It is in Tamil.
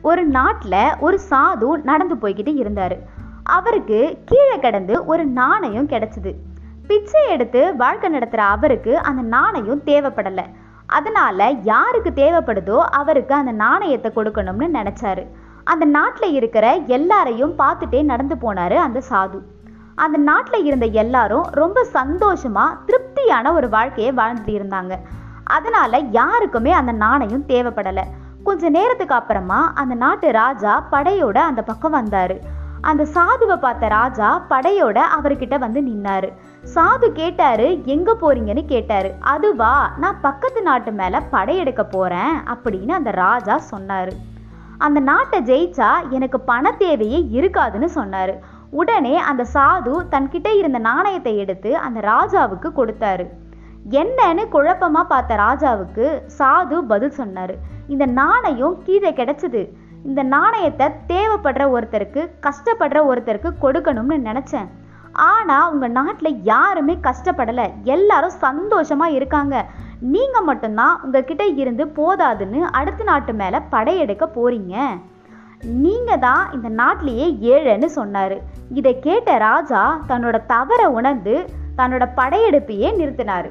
ஒரு நாட்டில் ஒரு சாது நடந்து போய்கிட்டு இருந்தார். அவருக்கு கீழே கிடந்து ஒரு நாணயம் கிடைச்சிது. பிச்சை எடுத்து வாழ்க்கை நடத்துகிற அவருக்கு அந்த நாணயம் தேவைப்படலை. அதனால யாருக்கு தேவைப்படுதோ அவருக்கு அந்த நாணயத்தை கொடுக்கணும்னு நினச்சாரு. அந்த நாட்டில் இருக்கிற எல்லாரையும் பார்த்துட்டே நடந்து போனார் அந்த சாது. அந்த நாட்டில் இருந்த எல்லாரும் ரொம்ப சந்தோஷமாக திருப்தியான ஒரு வாழ்க்கையை வாழ்ந்துட்டு இருந்தாங்க. அதனால யாருக்குமே அந்த நாணயம் தேவைப்படலை. கொஞ்ச நேரத்துக்கு அப்புறமா அந்த நாட்டு ராஜா படையோட அந்த பக்கம் வந்தார். அந்த சாதுவை பார்த்த ராஜா படையோட அவர்கிட்ட வந்து நின்னாரு. சாது கேட்டாரு, எங்க போறீங்கன்னு கேட்டாரு. அதுவா, நான் பக்கத்து நாட்டு மேல படையெடுக்க போறேன் அப்படின்னு அந்த ராஜா சொன்னாரு. அந்த நாட்டை ஜெயிச்சா எனக்கு பண தேவையே இருக்காதுன்னு சொன்னாரு. உடனே அந்த சாது தன்கிட்ட இருந்த நாணயத்தை எடுத்து அந்த ராஜாவுக்கு கொடுத்தாரு. என்னன்னு குழப்பமா பார்த்த ராஜாவுக்கு சாது பதில் சொன்னாரு, இந்த நாணயம் கீழே கிடைச்சது. இந்த நாணயத்தை தேவைப்படுற ஒருத்தருக்கு, கஷ்டப்படுற ஒருத்தருக்கு கொடுக்கணும்னு நினைச்சேன். ஆனா உங்க நாட்டுல யாருமே கஷ்டப்படல, எல்லாரும் சந்தோஷமா இருக்காங்க. நீங்க மட்டும்தான் உங்ககிட்ட இருந்து போதாதுன்னு அடுத்த நாட்டு மேல படையெடுக்க போறீங்க. நீங்க தான் இந்த நாட்டிலேயே ஏழைன்னு சொன்னாரு. இதை கேட்ட ராஜா தன்னோட தவறை உணர்ந்து தன்னோட படையெடுப்பையே நிறுத்தினாரு.